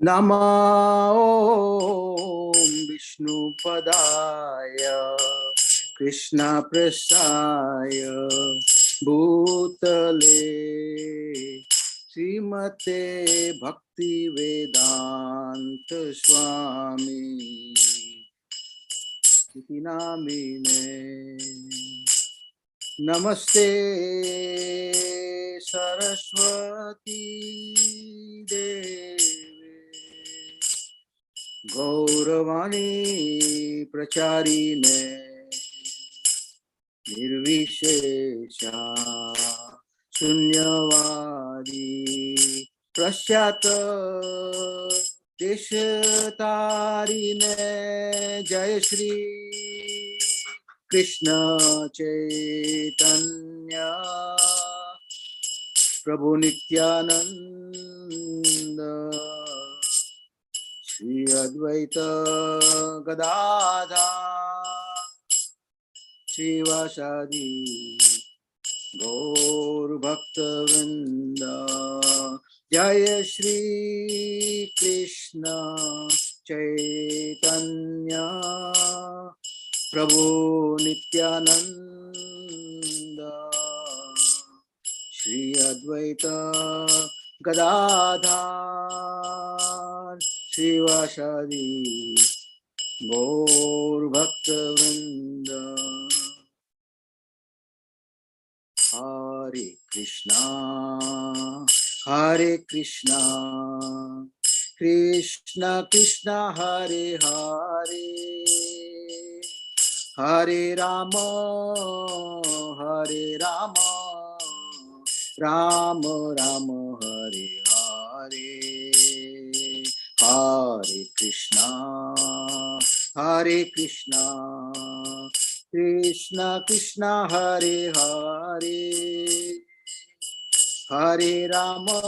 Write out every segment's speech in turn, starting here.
Namo Vishnu Padaya Krishna Prasaya Bhutale Srimate Bhakti Vedanta Swami Iti Namine Namaste Saraswati Devi Gauravani Pracharine Nirvishesha Sunyavadi Prasyata Deshatarine Jai Shri Krishna Chaitanya Prabhu Nityananda Shri Advaita Gadadhar Shri Vasadi Gaur Bhakta Vrinda Jaya Shri Krishna Chaitanya Prabhu Nityananda Shri Advaita Gadadhar Shri Vasadi Gaur Bhakta Vrinda Hare Krishna Krishna Krishna Hare Hare Hare Rama Rama Rama Hare Hare Hare Krishna Krishna Krishna Hare Hare Hare Rama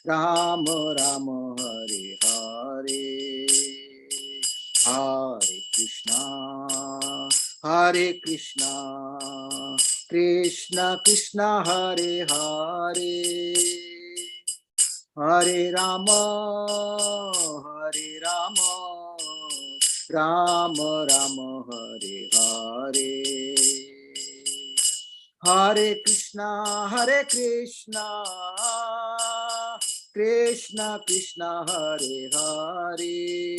Rama Rama Hare Hare Hare Krishna Krishna Krishna Hare Hare Hare Rama Rama Rama Hare Hare Hare Krishna Krishna Krishna Hare Hare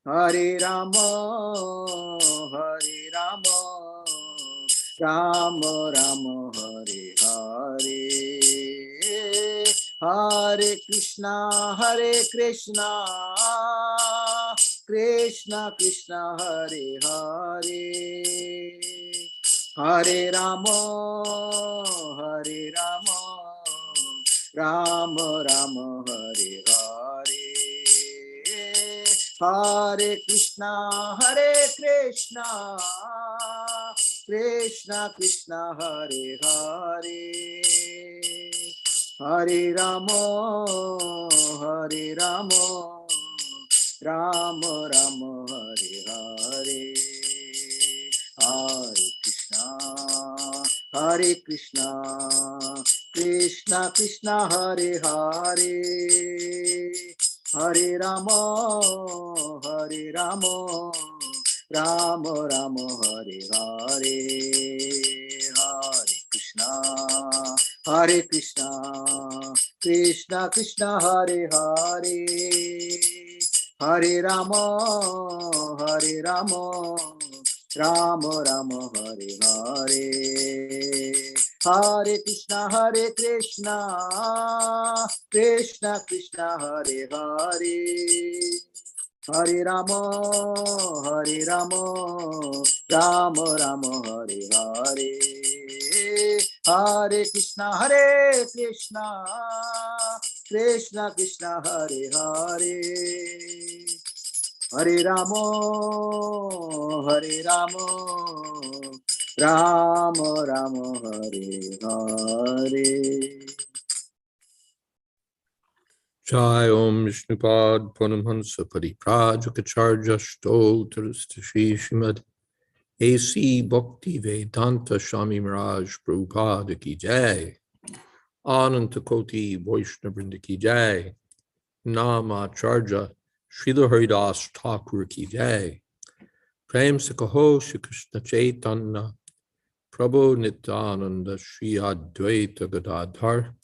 Hare Rama Rama Rama Hare Hare Hare Krishna Krishna Krishna Hare Hare Hare Rama Rama Rama Hare Hare Hare Krishna Krishna Krishna Hare Hare Hare Rama Rama Rama Hare Hare Hare Krishna Krishna Krishna Hare Hare Hare Rama Rama Rama Hare Hare Hare Krishna Krishna Krishna Hare Hare Hare Rama Rama Rama Hare Hare Hare Krishna Krishna Krishna Hare Hare Hare Rama Rama Rama Hare Hare Hare Krishna Krishna Krishna Hare Hare Hare Rama Rama Rama Hare Hare Jai Om Vishnupad Paramhansa Pariprajaka Stotras Shri Srimad A.C. Bhakti Vedanta Swami Maharaj Prabhupada Ki Jai. Ananta Koti Vaishnava Vrinda ki jai. Nama Charja Srila Haridas Thakur ki jai. Prem se kaho Shri Krishna Chaitanya Prabhu Nityananda Shri Advaita Gadadhar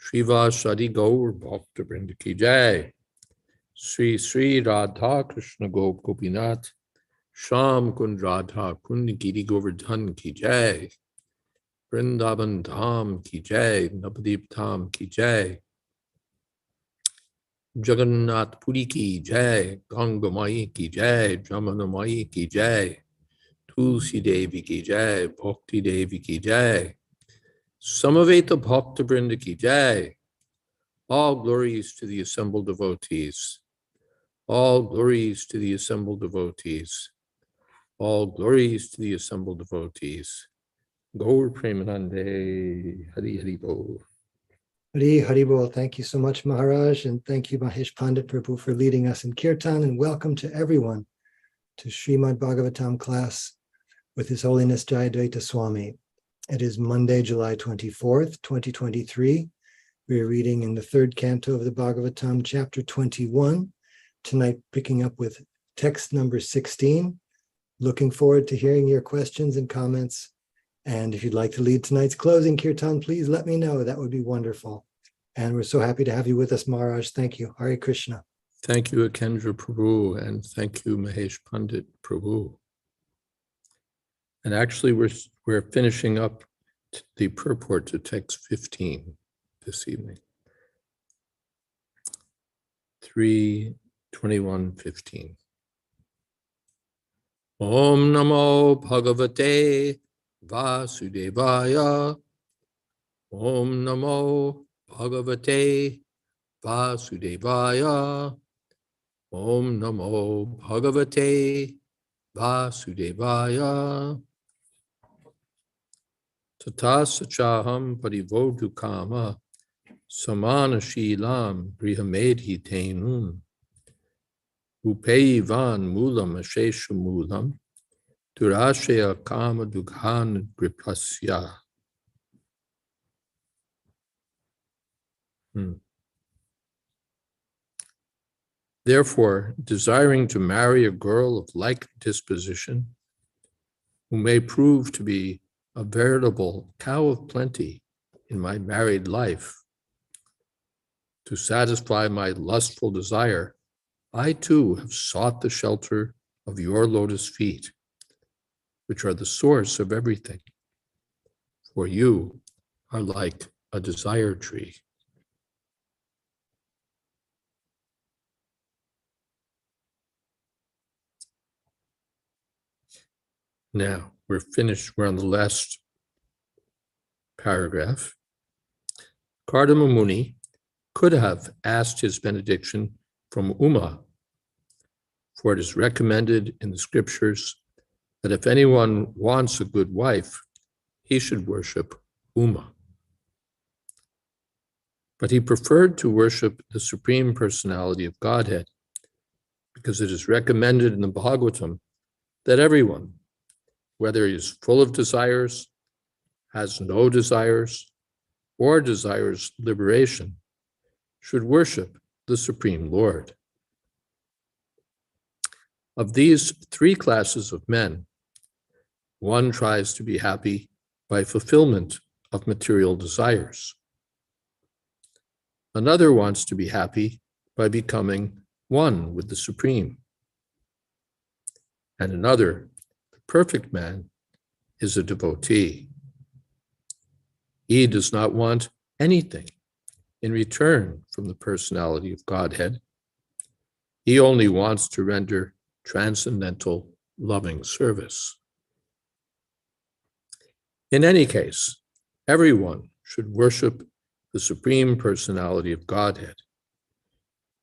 Srivasadi Gaur Bhakta Vrinda ki jai. Sri Sri Radha Krishna Gop Gopinath Sham Kund Radha Kund Giri Govardhan ki jai. Vrindavan Dham ki jai. Navadip Dham ki jai. Jagannath Puri ki jai. Ganga Mai ki jai. Jamana Mai ki jai. Tulsi Devi ki jai. Bhakti Devi ki jai. Samaveta Bhakta Vrinda ki jai. All glories to the assembled devotees. All glories to the assembled devotees. All glories to the assembled devotees. Gaur Premanande Hari Hari Bol. Hari Hari Bol. Thank you so much, Maharaj, and thank you, Mahesh Pandit Prabhu, for leading us in Kirtan, and welcome to everyone to Srimad Bhagavatam class with His Holiness Jayadvaita Swami. It is Monday, July 24th, 2023. We are reading in the third canto of the Bhagavatam, chapter 21, tonight picking up with text number 16. Looking forward to hearing your questions and comments. And if you'd like to lead tonight's closing Kirtan, please let me know. That would be wonderful. And we're so happy to have you with us, Maharaj. Thank you. Hare Krishna. Thank you, Akendra Prabhu, and thank you, Mahesh Pandit Prabhu. And actually, we're finishing up the purport to text 15 this evening. 3:21:15. Om Namo Bhagavate Vasudevaya. Om Namo Bhagavate Vasudevaya. Om Namo Bhagavate Vasudevaya. Tata Sachaham Parivodukama Samana Shilam Brihamedhi Tenun Upeivan Mulam Ashesha Mulam Durashaya Kama Dughan Gripasya. Therefore, desiring to marry a girl of like disposition, who may prove to be a veritable cow of plenty in my married life, to satisfy my lustful desire, I too have sought the shelter of your lotus feet, which are the source of everything. For you are like a desire tree. Now, we're finished. We're on the last paragraph. Kardama Muni could have asked his benediction from Uma, for it is recommended in the scriptures that if anyone wants a good wife, he should worship Uma. But he preferred to worship the Supreme Personality of Godhead, because it is recommended in the Bhagavatam that everyone, whether he is full of desires, has no desires, or desires liberation, should worship the Supreme Lord. Of these three classes of men, one tries to be happy by fulfillment of material desires. Another wants to be happy by becoming one with the Supreme. And another, the perfect man, is a devotee. He does not want anything in return from the personality of Godhead. He only wants to render transcendental loving service. In any case, everyone should worship the Supreme Personality of Godhead,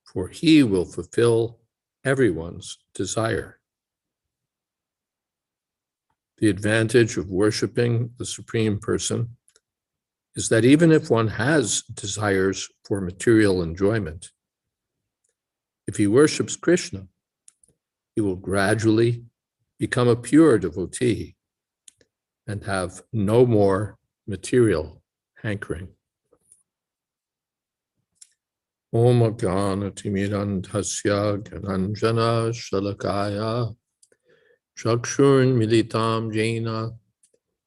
for he will fulfill everyone's desire. The advantage of worshiping the Supreme Person is that even if one has desires for material enjoyment, if he worships Krishna, he will gradually become a pure devotee and have no more material hankering. Om Jnana Timirandhasya Gyananjana Shalakaya Chakshurn Militam Jena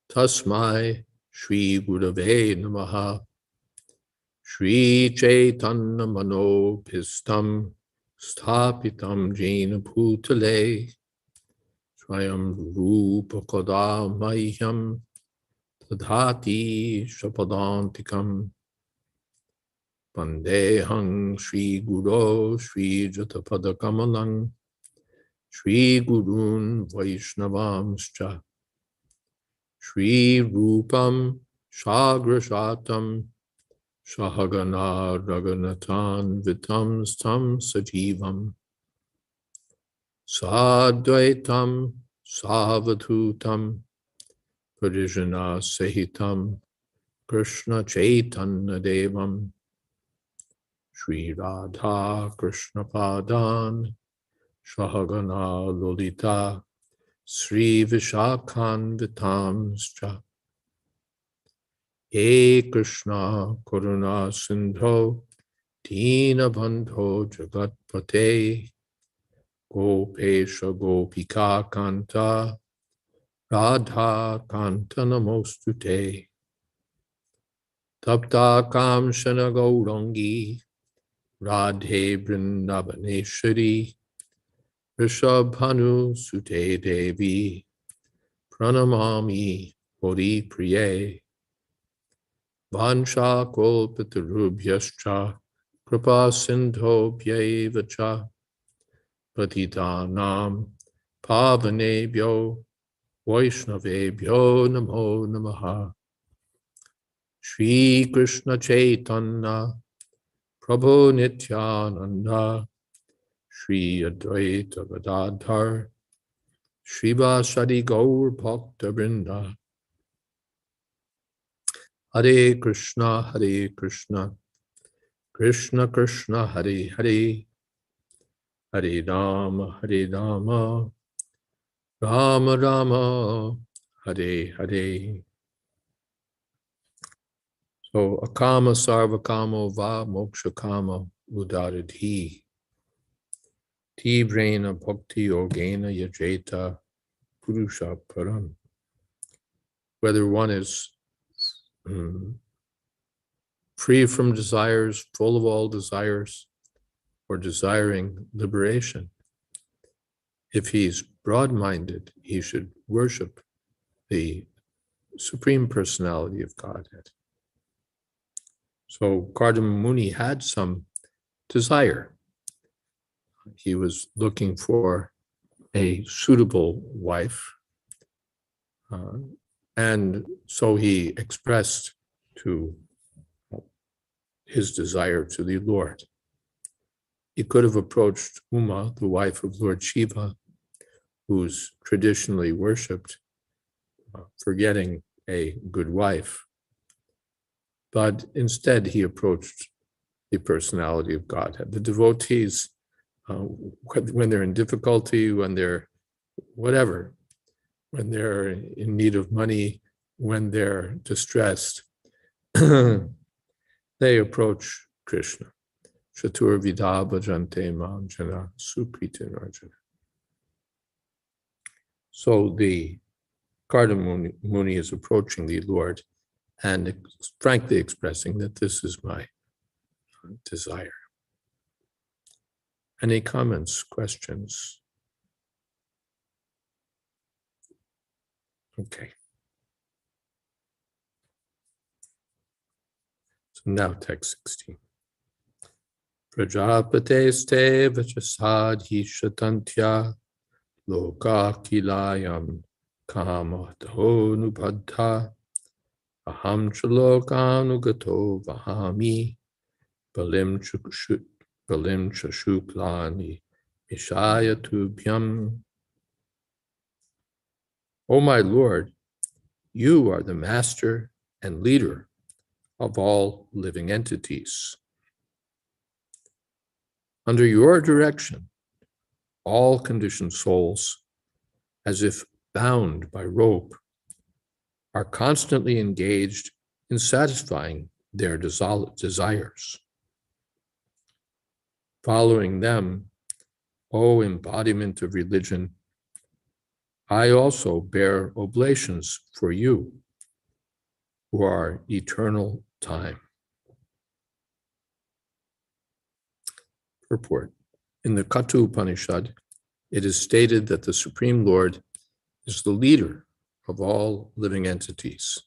Tasmai Shri Gurave Namaha Shri Chaitanya Mano Pistam Sthapitam Jena Bhutale Swayam Rupa Kada Mahyam Tadhati Shapadantikam Vandehang Shri Guru Shri Jatapadakamalang Shri Gurun Vaishnavamscha Shri Rupam Shagrashatam Shahagana Raganatan Vitam Stam Sajivam Sadvaitam Savadhutam Parijana Sahitam Krishna Chaitanya Devam Shri Radha Krishna Padan Shahagana Lolita Sri Vishakhan Vitamscha He Krishna Karuna Sindho Dina Bandho Jagatpate Gopesha Gopika Kanta Radha Kanta Namostute Tapta Kamshana Gaurangi Radhe Vrindavaneshwari Rishabhanu Sute Devi Pranamami Hori Priye Vansha Kolpatarubhyascha Kripa Sindho Bhyevacha Patitanam Pavanebhyo Vaishnavebhyo Namo Namaha Shri Krishna Chaitanya Prabhu Nityananda Shri Advaita Gadadhar Srivasadi Gaur Bhakta Vrinda Hare Krishna Krishna Krishna Hare Hare Hare Rama Rama Rama Hare Hare. So akama sarvakamo va moksha kama udaradhi tivrena bhakti yogena yajeta purusha param. Whether one is free from desires, full of all desires, or desiring liberation, if he's broad-minded, he should worship the Supreme Personality of Godhead. So Kardama Muni had some desire. He was looking for a suitable wife, and so he expressed to his desire to the Lord. He could have approached Uma, the wife of Lord Shiva, who's traditionally worshipped for getting a good wife. But instead, he approached the personality of Godhead. The devotees, when they're in difficulty, when they're whatever, when they're in need of money, when they're distressed, they approach Krishna. Chatur Vida Bhajante Mam Jana Sukriti Arjuna. So the Kardama Muni is approaching the Lord and frankly expressing that this is my desire. Any comments, questions? Okay. So now text 16. Prajapateste vachasadhi shatantya loka kilayam kamato nubhaddha aham chalokanugato vahami balim chashuklani mishaya tubhyam. O my Lord, you are the master and leader of all living entities. Under your direction, all conditioned souls, as if bound by rope, are constantly engaged in satisfying their desires. Following them, O embodiment of religion, I also bear oblations for you, who are eternal time. Purport. In the Katha Upanishad, it is stated that the Supreme Lord is the leader of all living entities.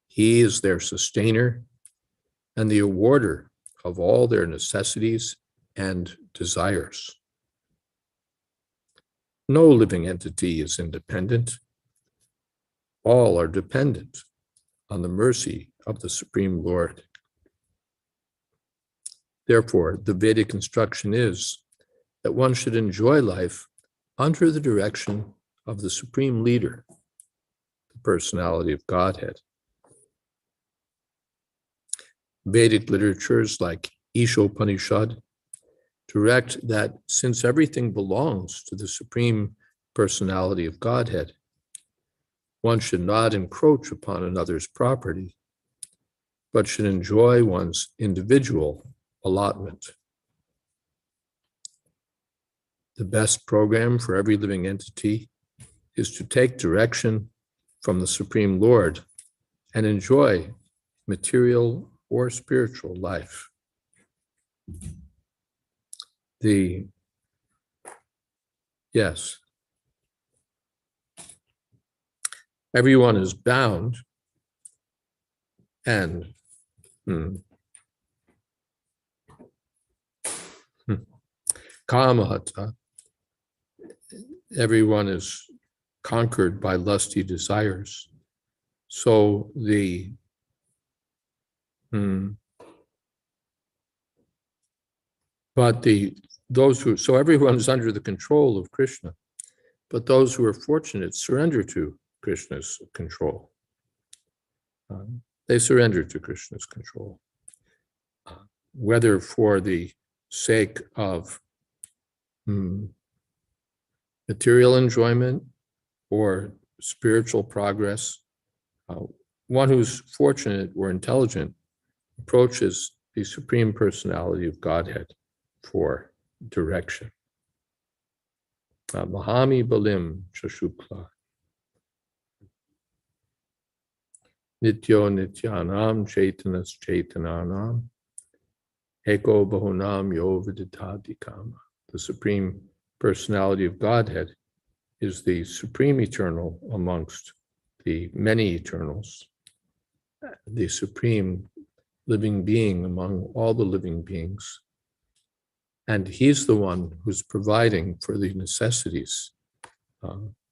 He is their sustainer and the awarder of all their necessities and desires. No living entity is independent. All are dependent on the mercy of the Supreme Lord. Therefore, the Vedic instruction is that one should enjoy life under the direction of the Supreme Leader, the personality of Godhead. Vedic literatures like Ishopanishad direct that since everything belongs to the Supreme Personality of Godhead, one should not encroach upon another's property, but should enjoy one's individual allotment. The best program for every living entity is to take direction from the Supreme Lord and enjoy material or spiritual life. Yes. Everyone is bound and kamahata. Everyone is conquered by lusty desires. So so everyone is under the control of Krishna, but those who are fortunate surrender to Krishna's control. They surrender to Krishna's control, whether for the sake of material enjoyment or spiritual progress. One who's fortunate or intelligent approaches the Supreme Personality of Godhead for direction. Mahami Balim Chashukla. Nityo Nityanam Chaitanas Chaitananam Eko Bahunam Yo Viditadikama. The Supreme Personality of Godhead is the supreme eternal amongst the many eternals, the supreme living being among all the living beings. And he's the one who's providing for the necessities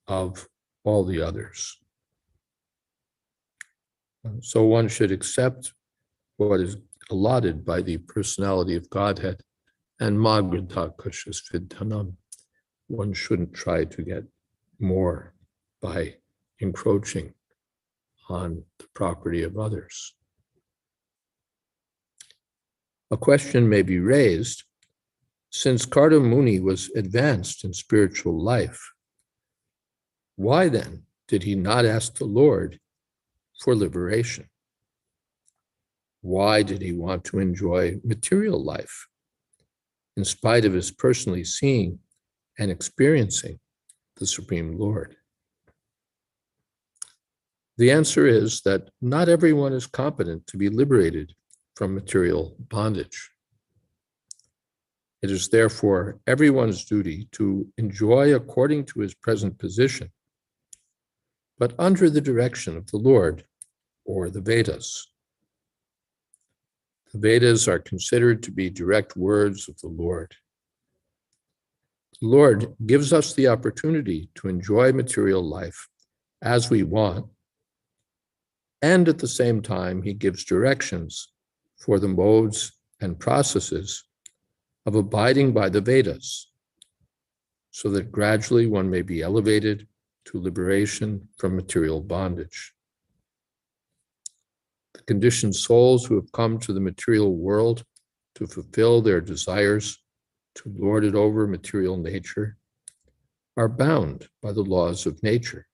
of all the others. So one should accept what is allotted by the personality of Godhead, and magridha kushas vidhanam. One shouldn't try to get more by encroaching on the property of others. A question may be raised, since Karda Muni was advanced in spiritual life, why then did he not ask the Lord for liberation? Why did he want to enjoy material life, in spite of his personally seeing and experiencing the Supreme Lord? The answer is that not everyone is competent to be liberated from material bondage. It is therefore everyone's duty to enjoy according to his present position, but under the direction of the Lord or the Vedas. The Vedas are considered to be direct words of the Lord. The Lord gives us the opportunity to enjoy material life as we want, and at the same time, he gives directions for the modes and processes of abiding by the Vedas, so that gradually one may be elevated to liberation from material bondage. The conditioned souls who have come to the material world to fulfill their desires, to lord it over material nature, are bound by the laws of nature.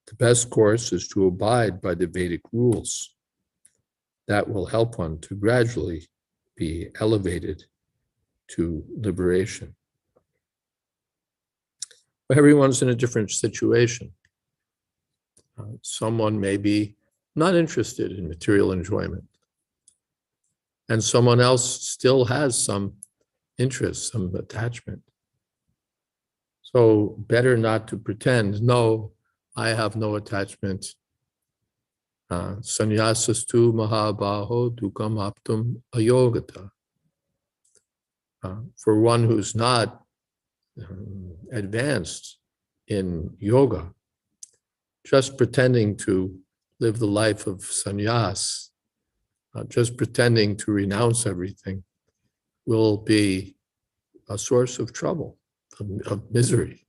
The best course is to abide by the Vedic rules. That will help one to gradually be elevated to liberation. But everyone's in a different situation. Someone may be not interested in material enjoyment, and someone else still has some interest, some attachment. So better not to pretend, no, I have no attachment. Sannyasastu mahabaho dukam aptum ayogata. For one who's not advanced in yoga, just pretending to live the life of sannyas, just pretending to renounce everything, will be a source of trouble, of misery,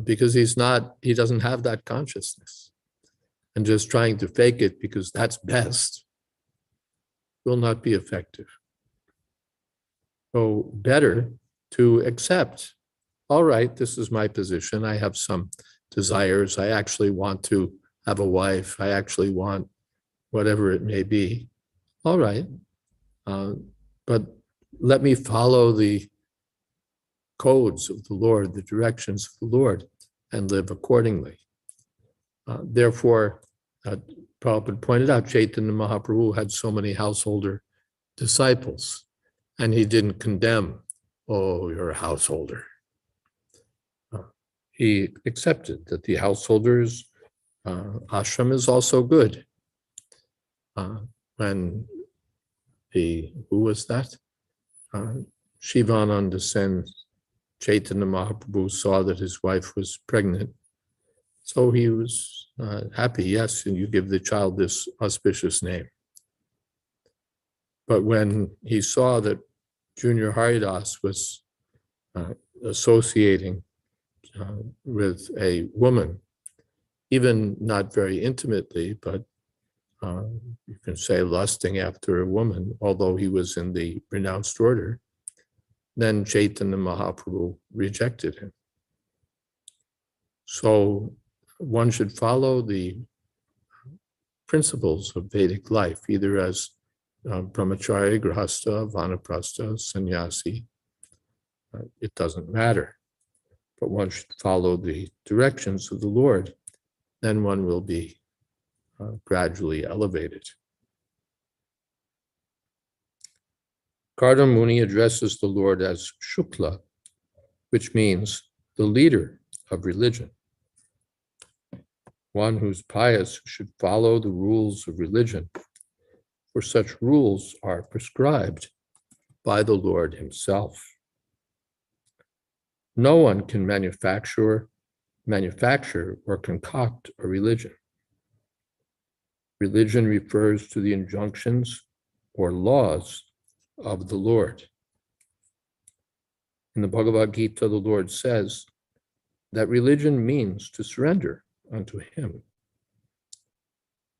because he doesn't have that consciousness. And just trying to fake it because that's best will not be effective. So better to accept, all right, this is my position. I have some desires. I actually want to have a wife. I actually want whatever it may be. All right. But let me follow the codes of the Lord, the directions of the Lord, and live accordingly. Therefore, Prabhupada pointed out, Chaitanya Mahaprabhu had so many householder disciples, and he didn't condemn, oh, you're a householder. He accepted that the householders' ashram is also good. When who was that? Shivananda Sen, Chaitanya Mahaprabhu saw that his wife was pregnant. So he was happy, yes, and you give the child this auspicious name. But when he saw that Junior Haridas was associating with a woman, even not very intimately, but you can say lusting after a woman, although he was in the renounced order, then Chaitanya Mahaprabhu rejected him. So one should follow the principles of Vedic life, either as brahmachari, grihastha, vanaprastha, sannyasi. It doesn't matter, but one should follow the directions of the Lord. Then one will be gradually elevated. Karda Muni addresses the Lord as Shukla, which means the leader of religion. One who's pious should follow the rules of religion, for such rules are prescribed by the Lord himself. No one can manufacture or concoct a religion. Religion refers to the injunctions or laws of the Lord. In the Bhagavad Gita, the Lord says that religion means to surrender unto him.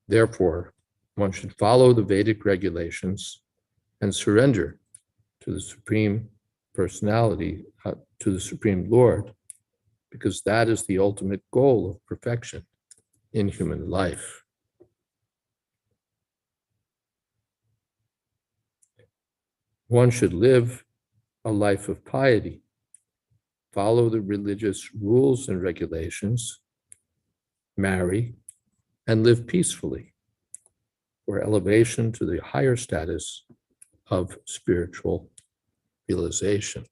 Therefore, one should follow the Vedic regulations and surrender to the Supreme Personality, to the Supreme Lord, because that is the ultimate goal of perfection in human life. One should live a life of piety, follow the religious rules and regulations, marry, and live peacefully for elevation to the higher status of spiritual realization.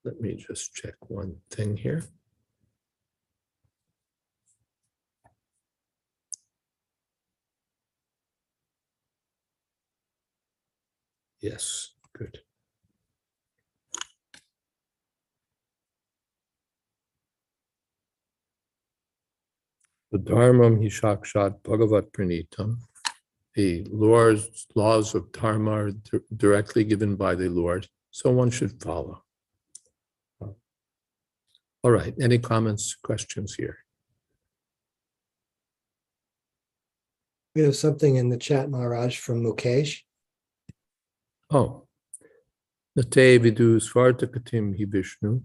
Let me just check one thing here. Yes, good. The Dharmam hi Sakshat Bhagavat Pranitam. The laws of Dharma are directly given by the Lord, so one should follow. All right, any comments, questions here? We have something in the chat, Maharaj, from Mukesh. Oh. Nate vidu svartakatim hi Vishnu,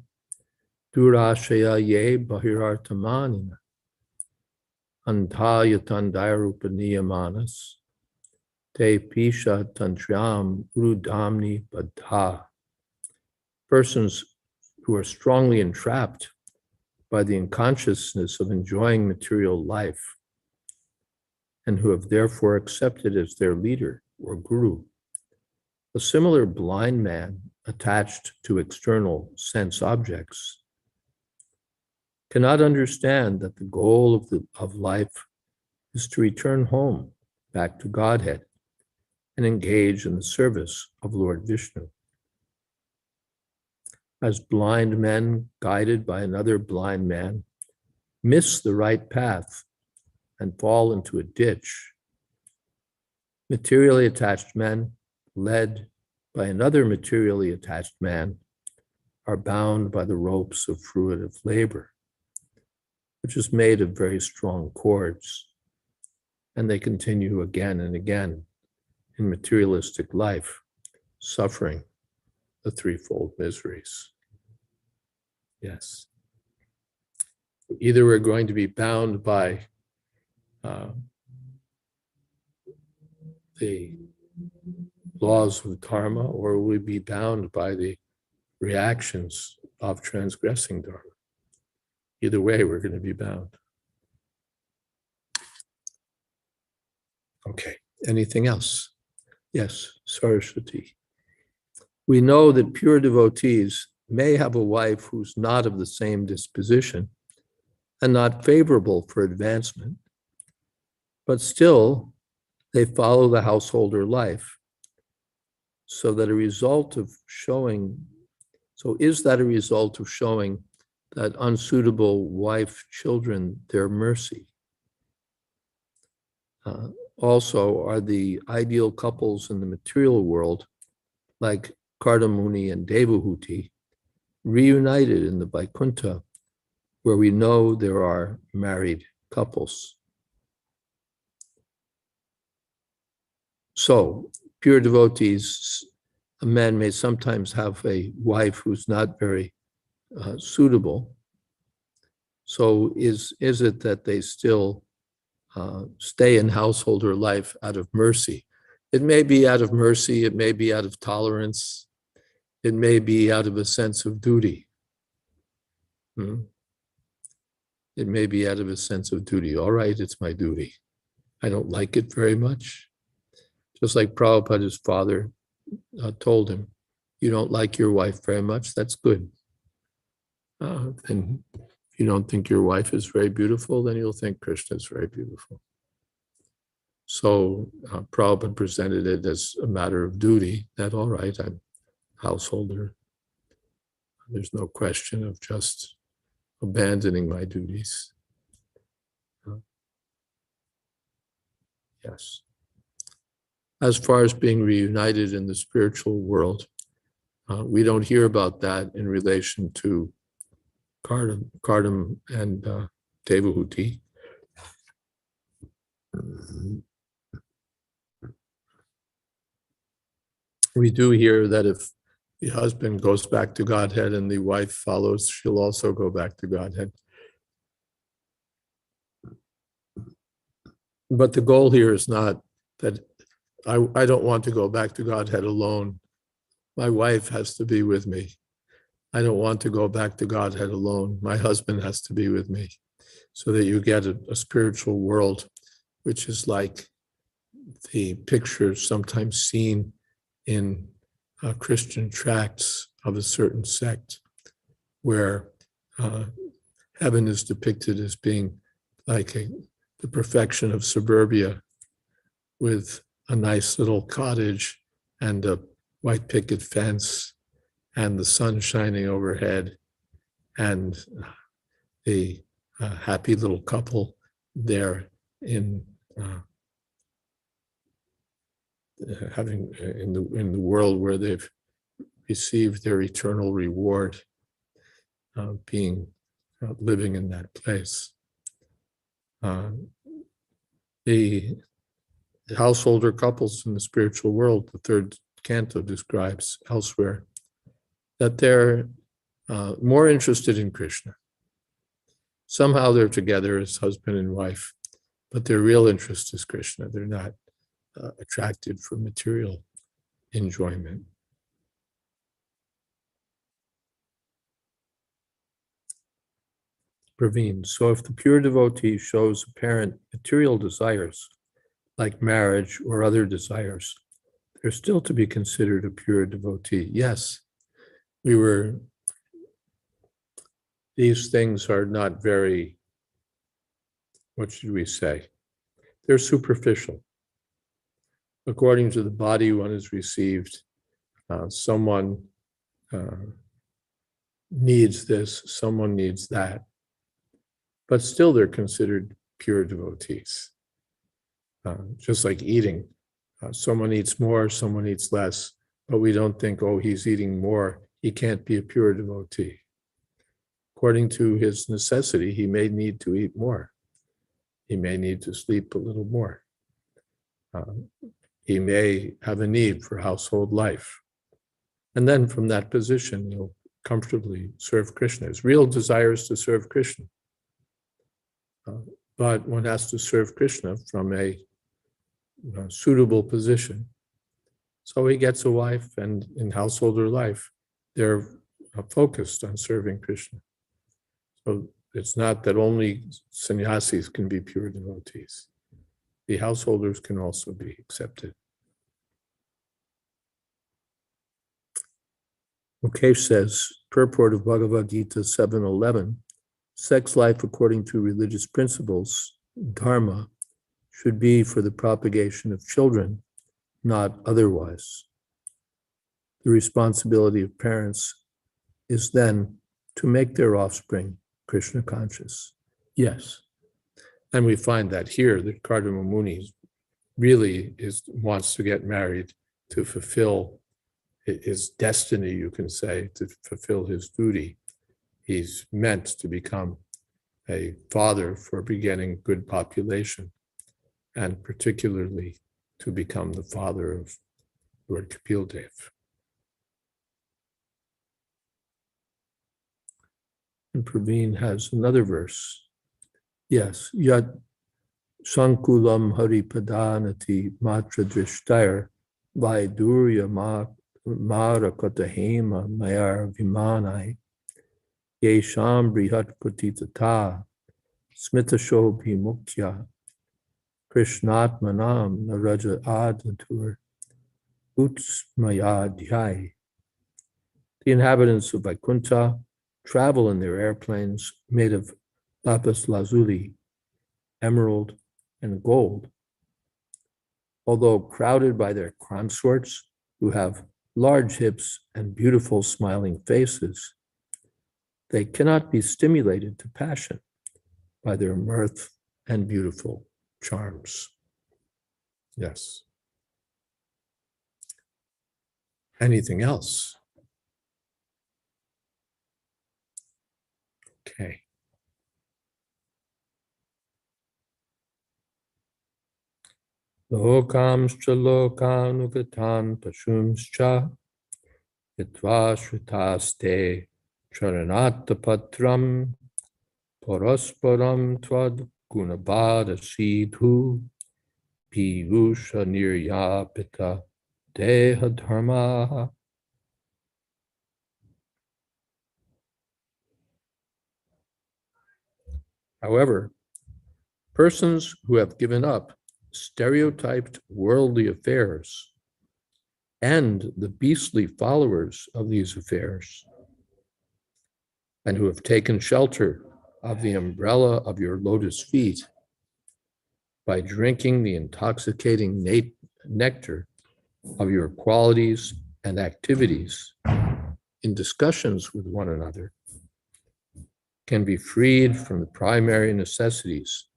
durashaya ye bahirartamanina, antayatandairupaniyamanas, Te pisha tantriam urudamni badha. Persons who are strongly entrapped by the unconsciousness of enjoying material life and who have therefore accepted as their leader or guru. A similar blind man attached to external sense objects cannot understand that the goal of life is to return home back to Godhead and engage in the service of Lord Vishnu. As blind men guided by another blind man miss the right path and fall into a ditch, materially attached men led by another materially attached man are bound by the ropes of fruitive labor, which is made of very strong cords, and they continue again and again in materialistic life, suffering the threefold miseries. Yes. Either we're going to be bound by the laws of dharma, or we'll be bound by the reactions of transgressing dharma. Either way, we're going to be bound. Okay, anything else? Yes, Saraswati. We know that pure devotees may have a wife who's not of the same disposition and not favorable for advancement, but still they follow the householder life. So is that a result of showing that unsuitable wife children their mercy? Also, are the ideal couples in the material world, like Kardamuni and Devahuti, reunited in the Vaikuntha, where we know there are married couples? So, pure devotees, a man may sometimes have a wife who's not very suitable. So is it that they still stay in householder life out of mercy? It may be out of mercy, it may be out of tolerance, it may be out of a sense of duty. It may be out of a sense of duty. All right, it's my duty. I don't like it very much. Just like Prabhupada's father told him, you don't like your wife very much, that's good. And if you don't think your wife is very beautiful, then you'll think Krishna is very beautiful. So Prabhupada presented it as a matter of duty, that all right, I'm householder. There's no question of just abandoning my duties. Yes. As far as being reunited in the spiritual world, we don't hear about that in relation to Kardam and Devahuti. We do hear that if the husband goes back to Godhead and the wife follows, she'll also go back to Godhead. But the goal here is not that I don't want to go back to Godhead alone. My wife has to be with me. I don't want to go back to Godhead alone. My husband has to be with me, so that you get a spiritual world, which is like the pictures sometimes seen in Christian tracts of a certain sect, where heaven is depicted as being like the perfection of suburbia, with a nice little cottage and a white picket fence and the sun shining overhead and a happy little couple there in having in the world where they've received their eternal reward, living in that place. The householder couples in the spiritual world, the third canto describes elsewhere, that they're more interested in Krishna. Somehow they're together as husband and wife, but their real interest is Krishna. They're not attracted for material enjoyment. Praveen, so if the pure devotee shows apparent material desires, like marriage or other desires, they're still to be considered a pure devotee. Yes, these things are not very, what should we say? They're superficial. According to the body one has received, someone needs this, someone needs that, but still they're considered pure devotees. Just like eating, someone eats more, someone eats less, but we don't think, oh, he's eating more, he can't be a pure devotee. According to his necessity, he may need to eat more. He may need to sleep a little more. He may have a need for household life. And then from that position, he'll comfortably serve Krishna. His real desire is to serve Krishna. But one has to serve Krishna from a suitable position. So he gets a wife, and in householder life, they're focused on serving Krishna. So it's not that only sannyasis can be pure devotees. The householders can also be accepted. Mukesh says, purport of Bhagavad Gita 7:11, sex life according to religious principles, dharma, should be for the propagation of children, not otherwise. The responsibility of parents is then to make their offspring Krishna conscious. Yes. And we find that here, that Kardama Muni really wants to get married to fulfill his destiny, you can say, to fulfill his duty. He's meant to become a father for begetting good population, and particularly to become the father of Lord Kapil Dev. And Praveen has another verse. Yes, Yad Sankulam Haripadanati Matra Drishtair Vaidurya Marakatahema Mayar Vimanai Yesham Brihat Kutitata Smitashobhi Mukhya Krishnatmanam Naraja Adatur Utsmayadhyai. The inhabitants of Vaikuntha travel in their airplanes made of lapis lazuli, emerald, and gold. Although crowded by their consorts who have large hips and beautiful smiling faces, they cannot be stimulated to passion by their mirth and beautiful charms. Yes. Anything else? Okay. Lokamscha lokanugatan pashumscha yatva shritaste charanatapatram parasparam tvad gunabhada sidhu piyusha niryapita deha dharma. However, persons who have given up stereotyped worldly affairs and the beastly followers of these affairs, and who have taken shelter of the umbrella of your lotus feet by drinking the intoxicating nectar of your qualities and activities in discussions with one another, can be freed from the primary necessities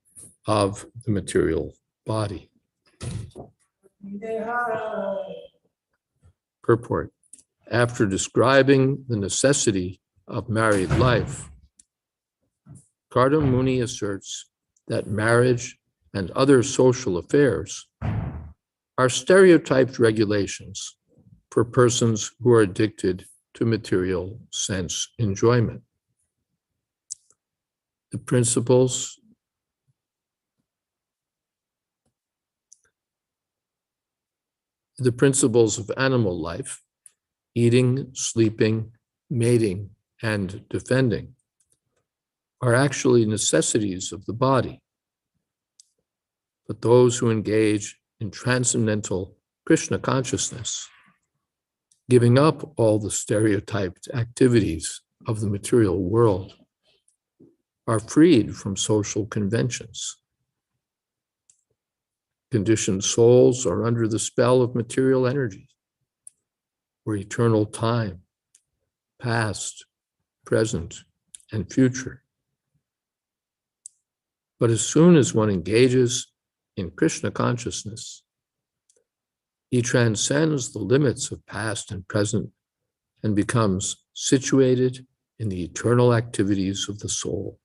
of the material body. Purport. After describing the necessity of married life, Kardama Muni asserts that marriage and other social affairs are stereotyped regulations for persons who are addicted to material sense enjoyment. The principles The principles of animal life, eating, sleeping, mating, and defending, are actually necessities of the body. But those who engage in transcendental Krishna consciousness, giving up all the stereotyped activities of the material world, are freed from social conventions. Conditioned souls are under the spell of material energy, or eternal time, past, present, and future. But as soon as one engages in Krishna consciousness, he transcends the limits of past and present and becomes situated in the eternal activities of the soul.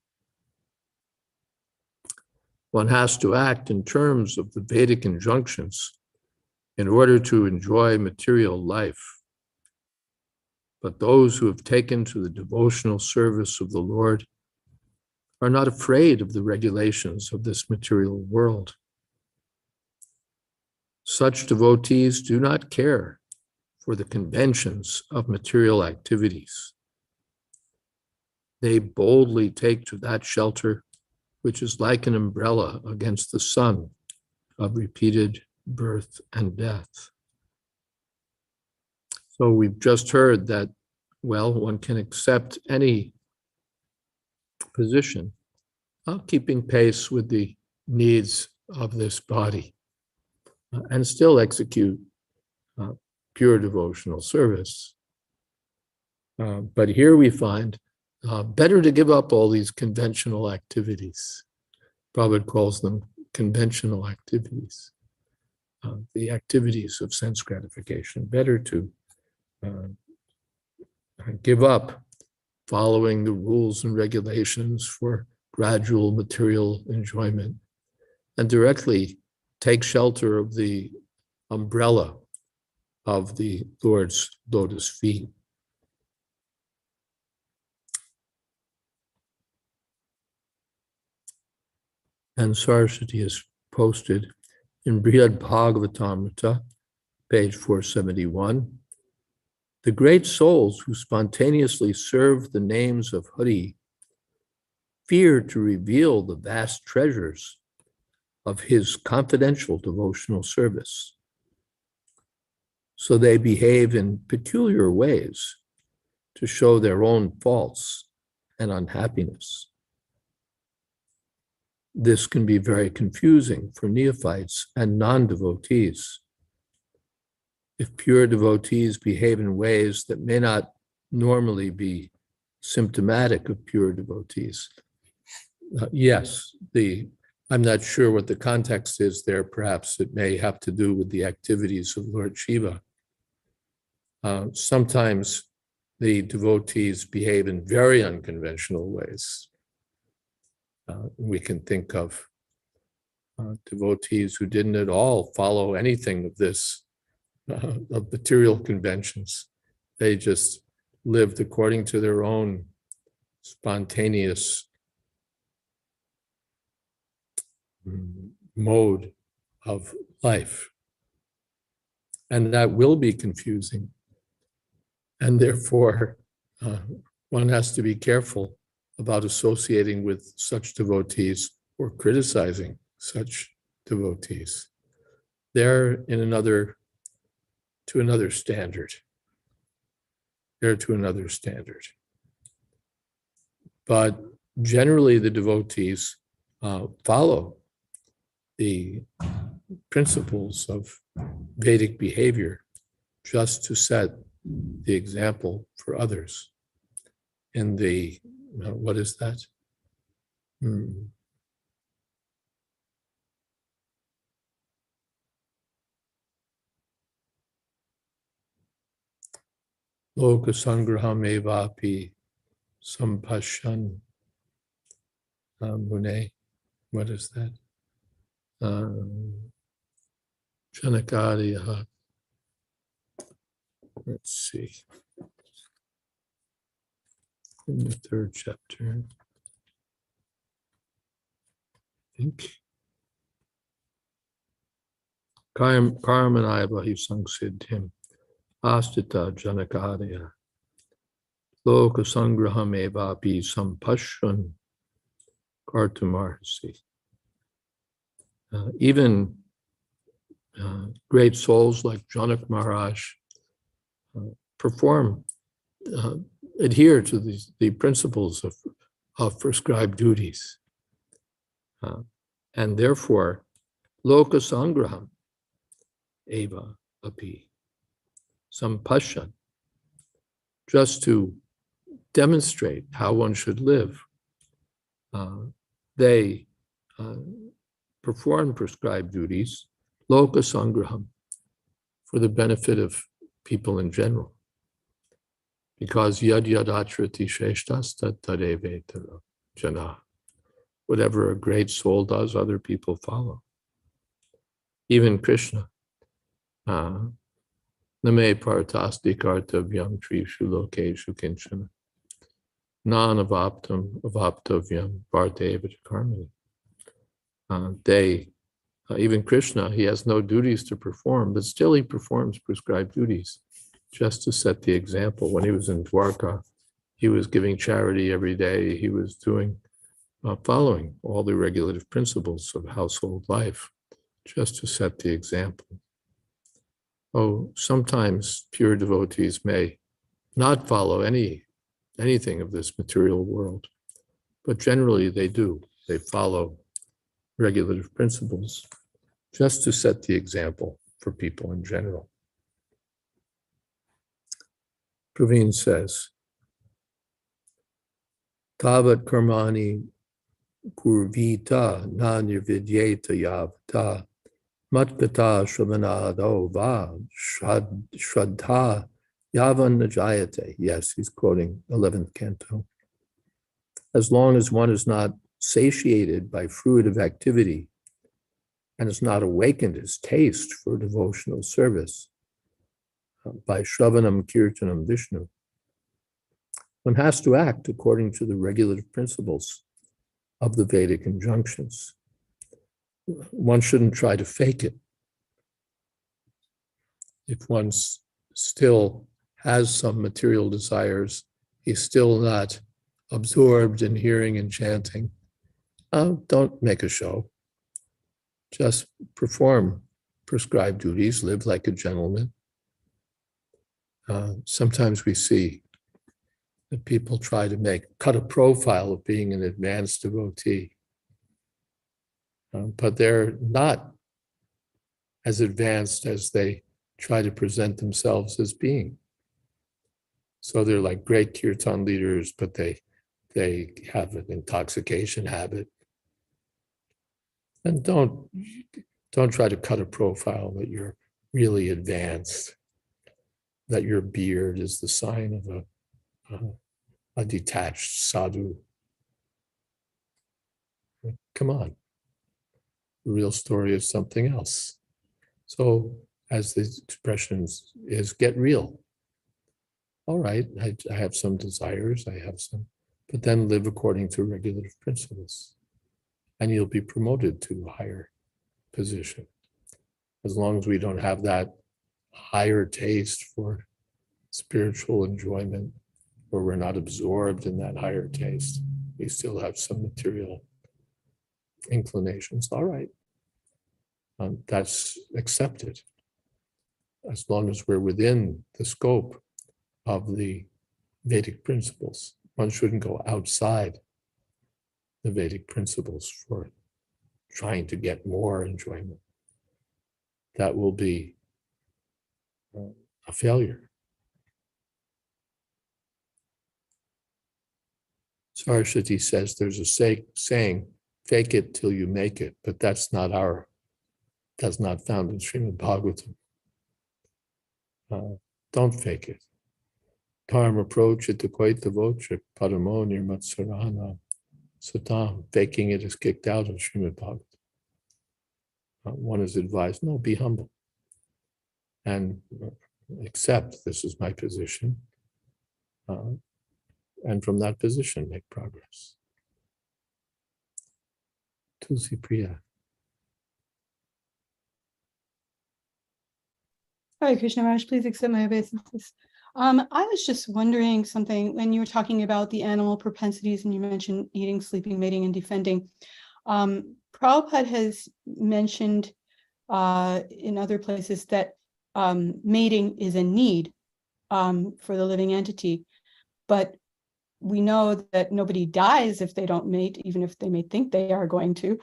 One has to act in terms of the Vedic injunctions in order to enjoy material life. But those who have taken to the devotional service of the Lord are not afraid of the regulations of this material world. Such devotees do not care for the conventions of material activities. They boldly take to that shelter, which is like an umbrella against the sun of repeated birth and death. So we've just heard that, well, one can accept any position, keeping pace with the needs of this body, and still execute pure devotional service. But here we find better to give up all these conventional activities. Prabhupada calls them conventional activities, the activities of sense gratification. Better to give up following the rules and regulations for gradual material enjoyment and directly take shelter of the umbrella of the Lord's lotus feet. And Saraswati is posted in Brihad Bhagavatamrita, page 471. The great souls who spontaneously serve the names of Hari fear to reveal the vast treasures of his confidential devotional service. So they behave in peculiar ways to show their own faults and unhappiness. This can be very confusing for neophytes and non-devotees. If pure devotees behave in ways that may not normally be symptomatic of pure devotees, yes, I'm not sure what the context is there. Perhaps it may have to do with the activities of Lord Shiva. Sometimes the devotees behave in very unconventional ways. We can think of devotees who didn't at all follow anything of this, of material conventions. They just lived according to their own spontaneous mode of life. And that will be confusing. And therefore, one has to be careful about associating with such devotees or criticizing such devotees. They're to another standard. They're to another standard. But generally the devotees follow the principles of Vedic behavior just to set the example for others. In the, what is that? Loka sangraham evapi sampashan mune. What is that? Janakadiya. Let's see. In the third chapter, I think. Karmanaiva hi sangsiddhim astita janakadaya loka sangraham evapi sampashyan kartumarhasi. Even great souls like Janak Maharaj adhere to the principles of prescribed duties. And therefore, loka sangraham eva api sampashyan, just to demonstrate how one should live, they perform prescribed duties, loka sangraham, for the benefit of people in general. Because yad yadatrati sheshtas tadevetara jana. Whatever a great soul does, other people follow. Even Krishna. Name partasti kartavyam trishu lokeshu kinchana. Nan avaptavyam vardeva karmani. Even Krishna, he has no duties to perform, but still he performs prescribed duties just to set the example. When he was in Dwarka, he was giving charity every day. He was following all the regulative principles of household life just to set the example. Oh, sometimes pure devotees may not follow anything of this material world, but generally they do. They follow regulative principles just to set the example for people in general. Praveen says, Tavat karmani kurvita na nirvidyeta yavata matkata shravanado va shraddha yavan najayate. Yes, he's quoting 11th canto. As long as one is not satiated by fruitive activity and has not awakened his taste for devotional service by Shravanam Kirtanam Vishnu, one has to act according to the regulative principles of the Vedic injunctions. One shouldn't try to fake it. If one still has some material desires, he's still not absorbed in hearing and chanting, don't make a show. Just perform prescribed duties, live like a gentleman. Sometimes we see that people try to cut a profile of being an advanced devotee, but they're not as advanced as they try to present themselves as being. So they're like great kirtan leaders, but they have an intoxication habit. And don't try to cut a profile that you're really advanced, that your beard is the sign of a detached sadhu. Come on. The real story is something else. So as the expression is, get real. All right, I have some desires, but then live according to regulative principles. And you'll be promoted to a higher position. As long as we don't have that higher taste for spiritual enjoyment, or we're not absorbed in that higher taste, we still have some material inclinations. All right, that's accepted. As long as we're within the scope of the Vedic principles. One shouldn't go outside the Vedic principles for trying to get more enjoyment. That will be a failure. Saraswati says there's a saying, fake it till you make it, but that's not found in Srimad Bhagavatam. Don't fake it. Karma approach it to quite the vochik, padamo nirmatsarana satam. Faking it is kicked out of Srimad Bhagavatam. One is advised, no, be humble and accept this is my position. And from that position, make progress. Tulsi Priya. Hare Krishna Maharaj, please accept my obeisances. I was just wondering something when you were talking about the animal propensities and you mentioned eating, sleeping, mating, and defending. Prabhupada has mentioned in other places that mating is a need for the living entity, but we know that nobody dies if they don't mate, even if they may think they are going to.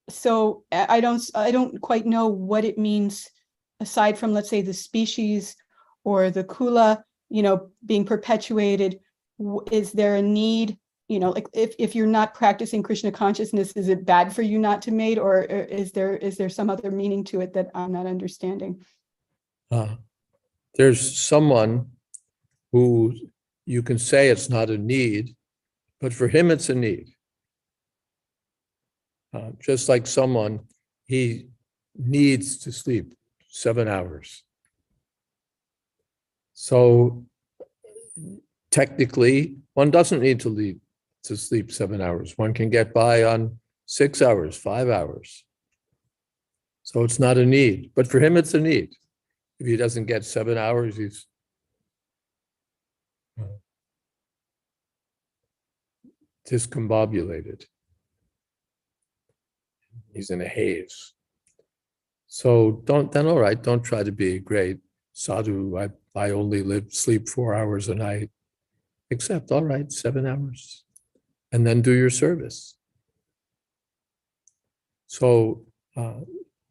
So I don't quite know what it means aside from, let's say, the species or the kula, being perpetuated. Is there a need, like if you're not practicing Krishna consciousness, is it bad for you not to mate, or is there some other meaning to it that I'm not understanding? There's someone who you can say it's not a need, but for him it's a need. Just like someone, he needs to sleep 7 hours. So technically, one doesn't need to sleep 7 hours. One can get by on 6 hours, 5 hours. So it's not a need, but for him it's a need. If he doesn't get 7 hours, he's discombobulated. He's in a haze. So don't try to be a great sadhu. I only sleep 4 hours a night. Except, 7 hours. And then do your service. So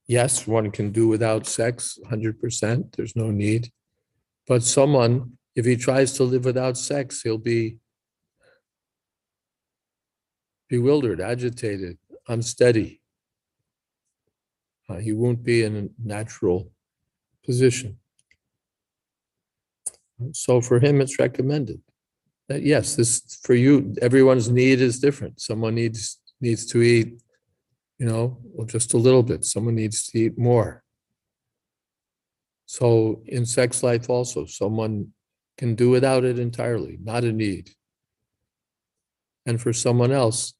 yes, one can do without sex 100%. There's no need. But someone, if he tries to live without sex, he'll be bewildered, agitated, unsteady. He won't be in a natural position. So for him, it's recommended that yes, this for you, everyone's need is different. Someone needs to eat, just a little bit. Someone needs to eat more. So in sex life also, someone can do without it entirely, not a need. And for someone else,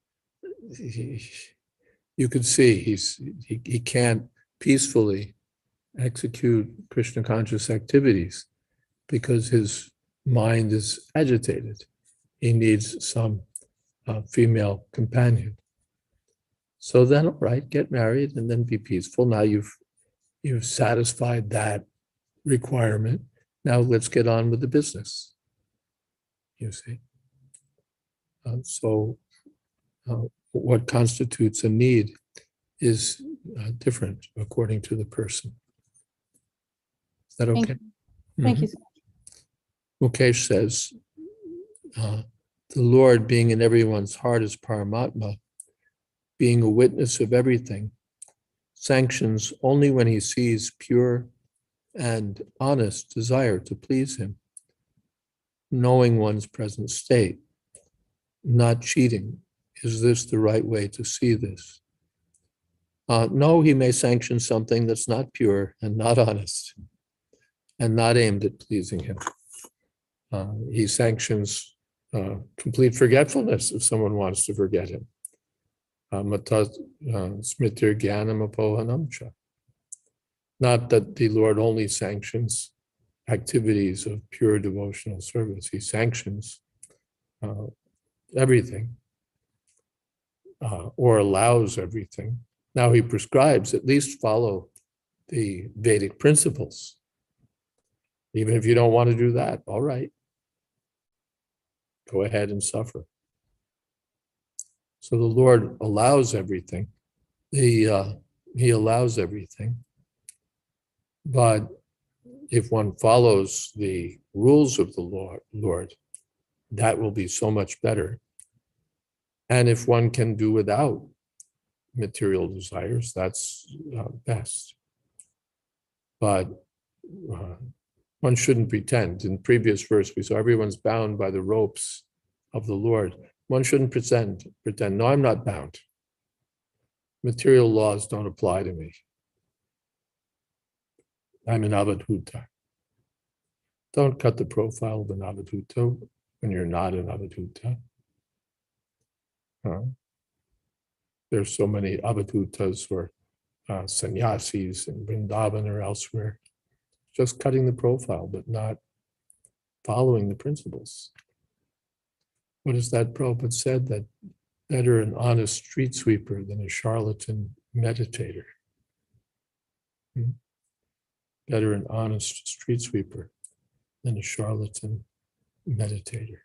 you could see he can't peacefully execute Krishna conscious activities because his mind is agitated. He needs some female companion. So then, all right, get married and then be peaceful. Now you've satisfied that requirement. Now let's get on with the business. You see. So what constitutes a need is different according to the person. Is that okay? Thank you so much. Mukesh says, the Lord being in everyone's heart is Paramatma, being a witness of everything, sanctions only when he sees pure and honest desire to please him, knowing one's present state, not cheating. Is this the right way to see this? No, he may sanction something that's not pure and not honest and not aimed at pleasing him. He sanctions complete forgetfulness if someone wants to forget him. Mata smitir jnanam apohanam cha. Not that the Lord only sanctions activities of pure devotional service. He sanctions everything or allows everything. Now he prescribes at least follow the Vedic principles. Even if you don't want to do that, all right. Go ahead and suffer. So the Lord allows everything. He allows everything. But if one follows the rules of the Lord, that will be so much better. And if one can do without material desires, that's best. But one shouldn't pretend. In previous verse, we saw everyone's bound by the ropes of the Lord. One shouldn't pretend, no, I'm not bound. Material laws don't apply to me. I'm an avadhuta. Don't cut the profile of an avadhuta when you're not an avadhuta. There's so many avadhutas or sannyasis in Vrindavan or elsewhere. just cutting the profile, but not following the principles. What is that Prabhupada said? That better an honest street sweeper than a charlatan meditator. Better an honest street sweeper than a charlatan meditator.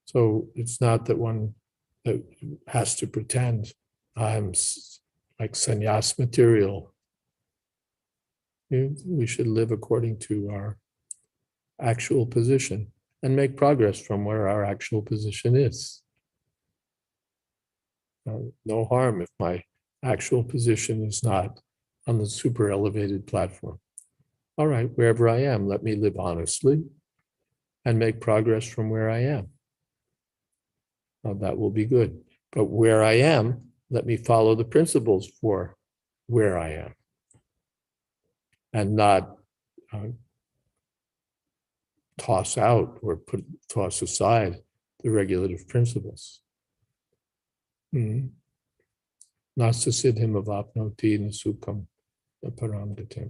So it's not that one that has to pretend I'm like sannyas material. We should live according to our actual position and make progress from where our actual position is. No harm if my actual position is not on the super elevated platform. All right, wherever I am, let me live honestly and make progress from where I am. That will be good. But where I am, let me follow the principles for where I am and not toss out or toss aside the regulative principles. Nasasiddhim avapnoti nasukam paramgatim.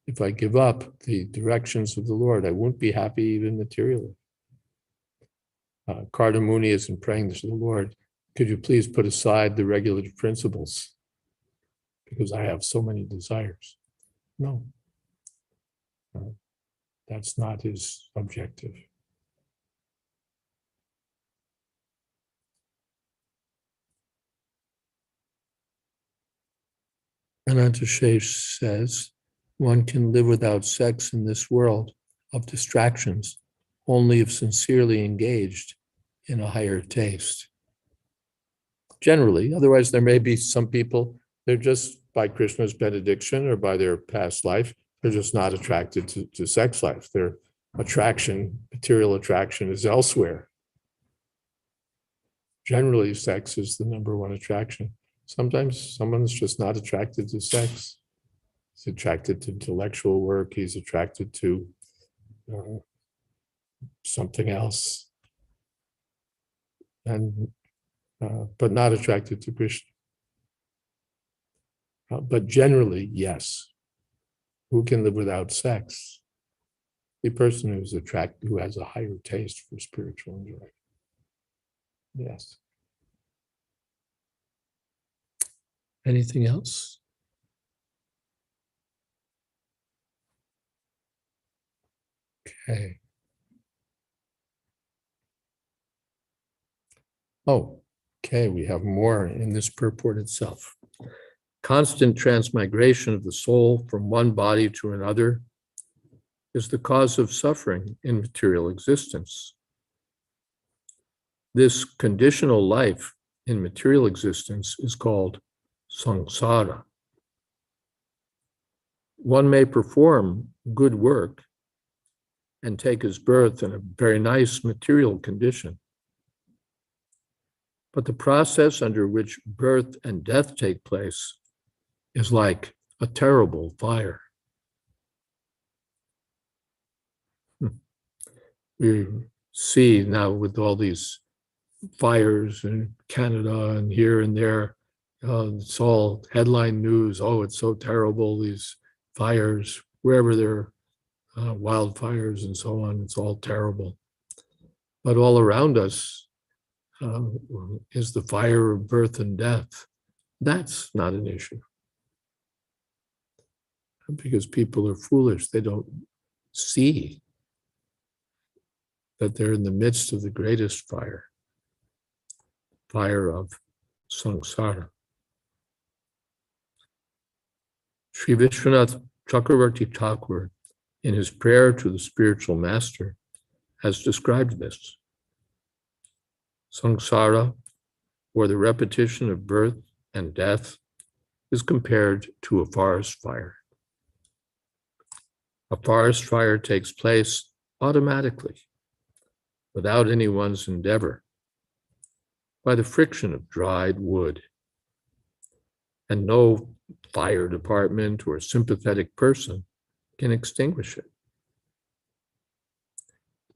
If I give up the directions of the Lord, I won't be happy even materially. Kardamuni isn't praying to the Lord, could you please put aside the regulative principles because I have so many desires? No, that's not his objective. Anantashesh says, one can live without sex in this world of distractions only if sincerely engaged in a higher taste. Generally, otherwise there may be some people, they're just by Krishna's benediction or by their past life, they're just not attracted to sex life. Their attraction, material attraction is elsewhere. Generally, sex is the number one attraction. Sometimes someone's just not attracted to sex. He's attracted to intellectual work. He's attracted to something else, and but not attracted to Krishna. But generally, yes. Who can live without sex? The person who's attracted, who has a higher taste for spiritual enjoyment. Yes. Anything else? Okay. Oh, okay, we have more in this purport itself. Constant transmigration of the soul from one body to another is the cause of suffering in material existence. This conditional life in material existence is called samsara. One may perform good work and take his birth in a very nice material condition. But the process under which birth and death take place is like a terrible fire. We see now with all these fires in Canada and here and there, it's all headline news. Oh, it's so terrible, these fires, wherever there are wildfires and so on, it's all terrible. But all around us is the fire of birth and death. That's not an issue. Because people are foolish. They don't see that they're in the midst of the greatest fire, fire of samsara. Sri Vishwanath Chakravarti Thakur, in his prayer to the spiritual master, has described this. Samsara, or the repetition of birth and death, is compared to a forest fire. A forest fire takes place automatically, without anyone's endeavor, by the friction of dried wood. And no fire department or sympathetic person can extinguish it.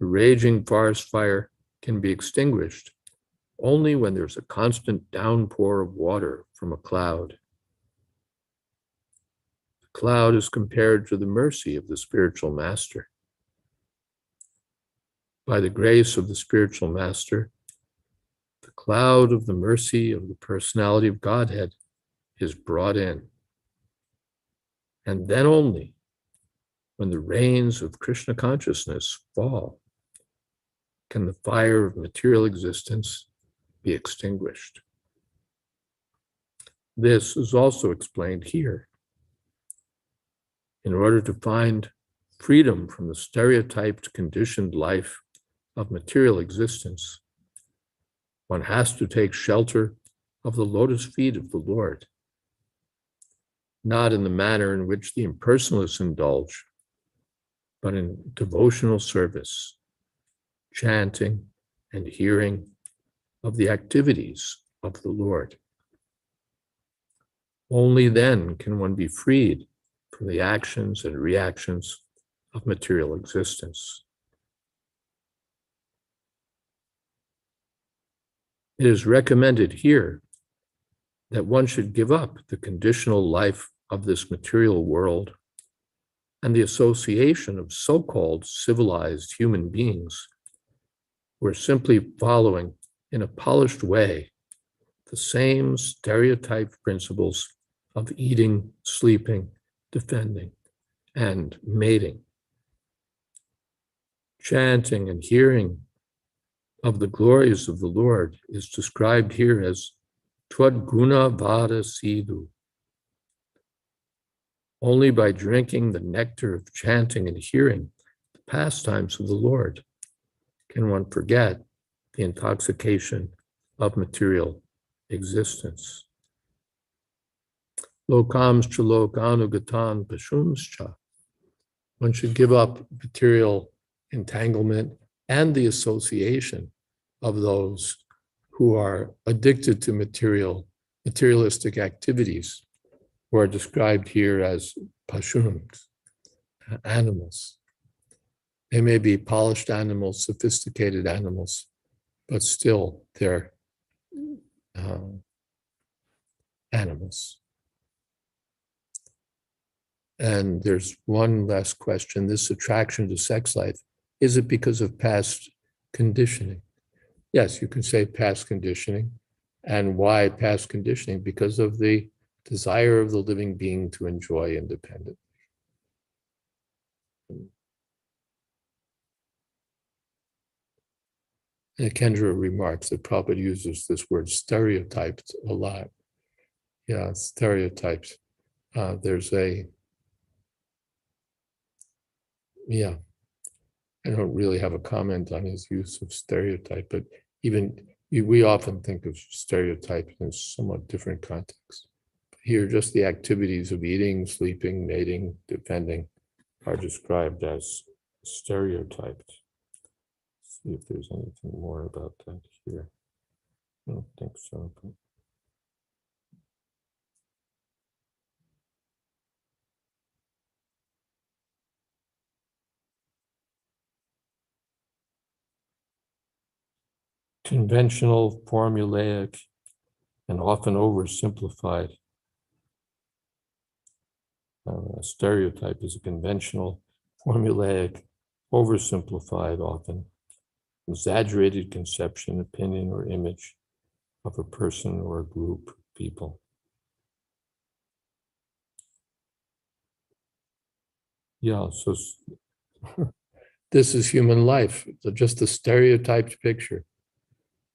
The raging forest fire can be extinguished only when there's a constant downpour of water from a cloud. The cloud is compared to the mercy of the spiritual master. By the grace of the spiritual master, the cloud of the mercy of the personality of Godhead is brought in. And then only, when the rains of Krishna consciousness fall, can the fire of material existence be extinguished. This is also explained here. In order to find freedom from the stereotyped, conditioned life of material existence, one has to take shelter of the lotus feet of the Lord, not in the manner in which the impersonalists indulge, but in devotional service, chanting and hearing of the activities of the Lord. Only then can one be freed from the actions and reactions of material existence. It is recommended here that one should give up the conditional life of this material world and the association of so-called civilized human beings who are simply following in a polished way the same stereotyped principles of eating, sleeping, defending, and mating. Chanting and hearing of the glories of the Lord is described here as Twadguna Vada Sidhu. Only by drinking the nectar of chanting and hearing the pastimes of the Lord can one forget the intoxication of material existence. Lokamscha lokanugatan pashumscha. One should give up material entanglement and the association of those who are addicted to materialistic activities, who are described here as pashums, animals. They may be polished animals, sophisticated animals, but still they're animals. And there's one last question. This attraction to sex life, is it because of past conditioning? Yes, you can say past conditioning. And why past conditioning? Because of the desire of the living being to enjoy independence. And Kendra remarks that Prabhupada uses this word stereotyped a lot. Yeah, stereotypes. There's a, yeah, I don't really have a comment on his use of stereotype, but we often think of stereotype in somewhat different contexts. Here, just the activities of eating, sleeping, mating, defending are described as stereotyped. Let's see if there's anything more about that here. I don't think so. But conventional, formulaic, and often oversimplified. A stereotype is a conventional, formulaic, oversimplified, often exaggerated conception, opinion, or image of a person or a group of people. Yeah, so this is human life, just a stereotyped picture.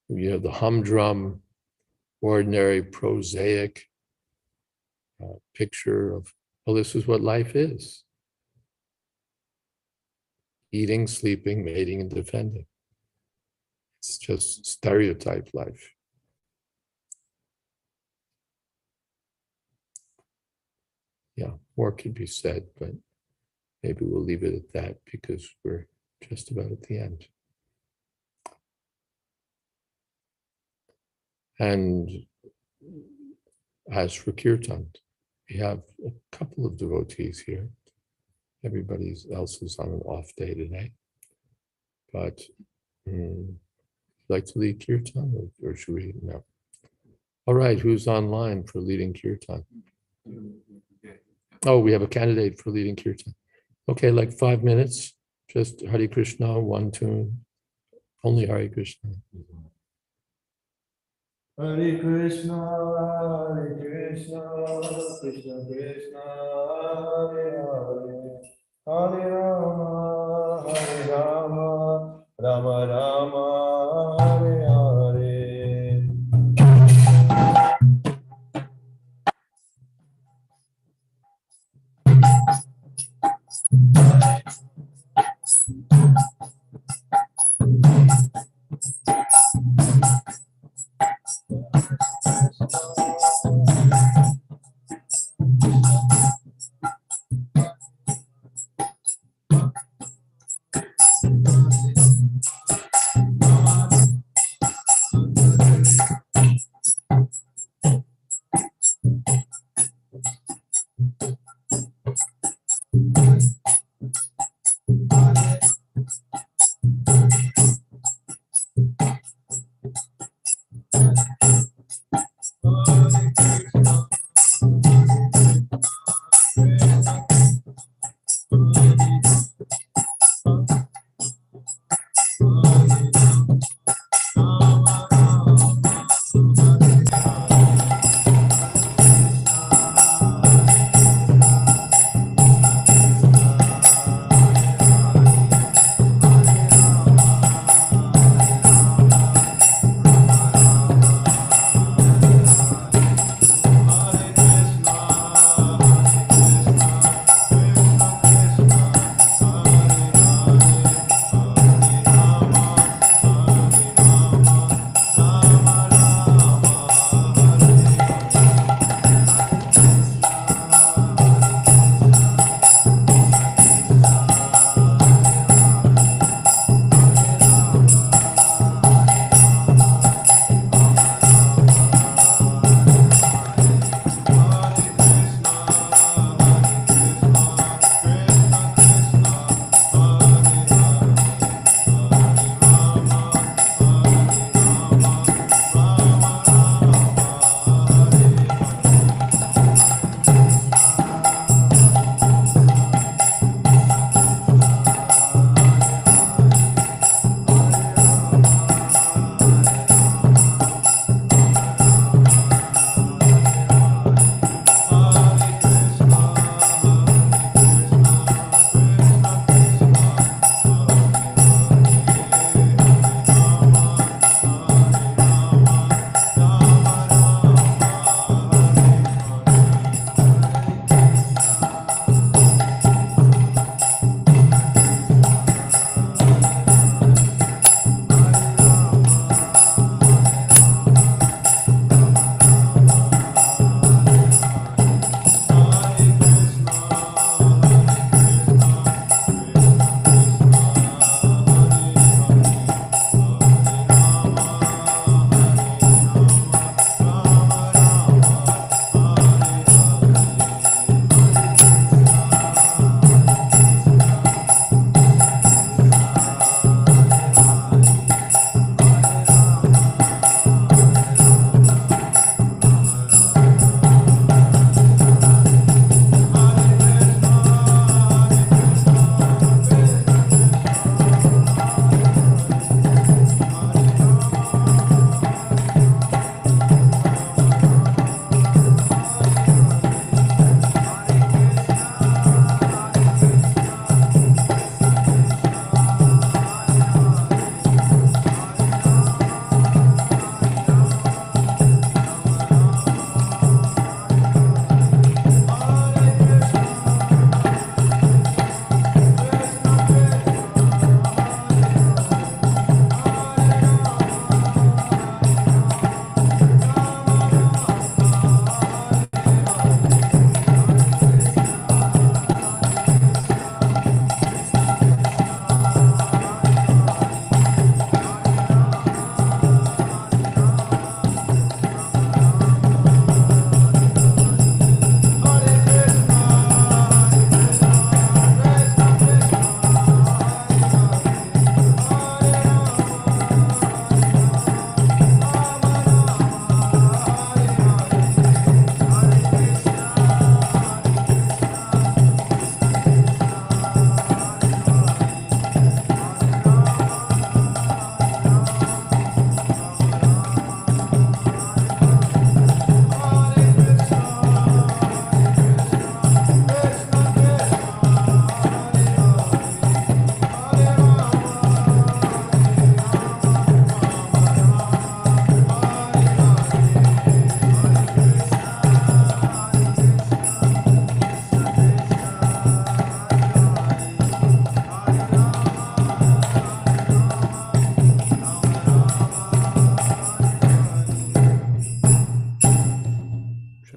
You know, the humdrum, ordinary, prosaic picture of, well, this is what life is. Eating, sleeping, mating, and defending. It's just stereotyped life. Yeah, more could be said, but maybe we'll leave it at that because we're just about at the end. And as for Kirtan, we have a couple of devotees here. Everybody else is on an off day today. But like to lead Kirtan, or should we? No. All right, who's online for leading Kirtan? Oh, we have a candidate for leading kirtan. Okay, like 5 minutes, just Hare Krishna, one tune, only Hare Krishna. Hare Krishna, Krishna Krishna, Hare Hare, Hare Rama, Rama Rama, Hare Hare.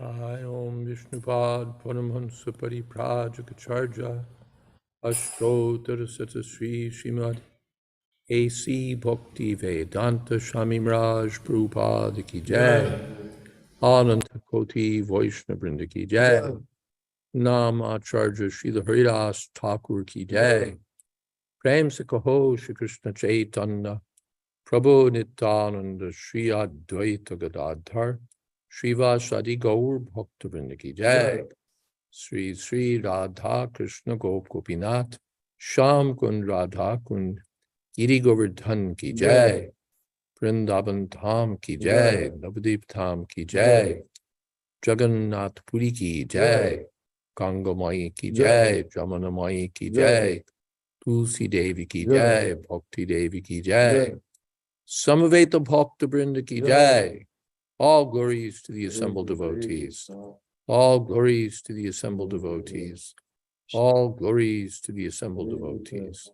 Jai Om Vishnupad Paramhansa Pariprajaka Ashtottara Sata Sri Srimad A.C. Bhakti Vedanta Swami Raj Prabhupada Ki Jai Ananta Koti Vaishnava Vrinda Ki Jai Nam Acharya Srila Haridas Thakur Ki Jai Prem Se Kaho Shri Krishna Chaitanya Prabhu Nityananda Shri Advaita Gadadhar Srivasadi Gaur Bhakta Vrinda Ki Jai Sri Sri Radha Krishna Gop Gopinath Sham Kund Radha Kund Giri Govardhan Ki Jai Vrindavan Dham Ki Jai Navadip Dham Ki Jai Jagannath Puri Ki Jai Ganga Mai Ki Jai Jamana Mai Ki Jai Tulsi Devi Ki Jai Bhakti Devi Ki Jai Samaveta Bhakta Vrinda Ki Jai. All glories to the assembled devotees. All glories to the assembled devotees. All glories to the assembled devotees.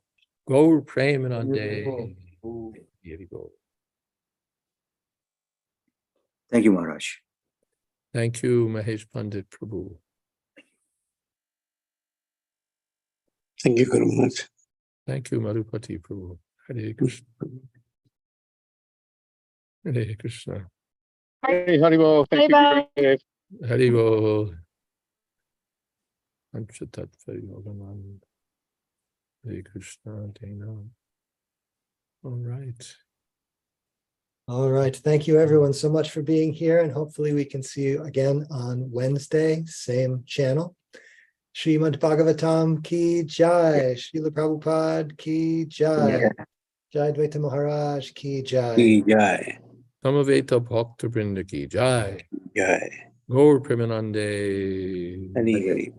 Gaur Premanande. Here we go. Thank you, Maharaj. Thank you, Mahesh Pandit Prabhu. Thank you very much. Thank you, Madhupati Prabhu. Hare Krishna. Hare Krishna. Hey, Haribol. Thank you. Haribol. Anchatat Yoganand. Hare Krishna. Dana. All right. All right. Thank you, everyone, so much for being here. And hopefully we can see you again on Wednesday, same channel. Srimad Bhagavatam Ki Jai. Srila Prabhupada Ki Jai. Jayadvaita Maharaj Ki Jai. Jai. Samaveta Bhakta Vrinda Ki Jai. Jai. Gaur Premanande. Hari Hari.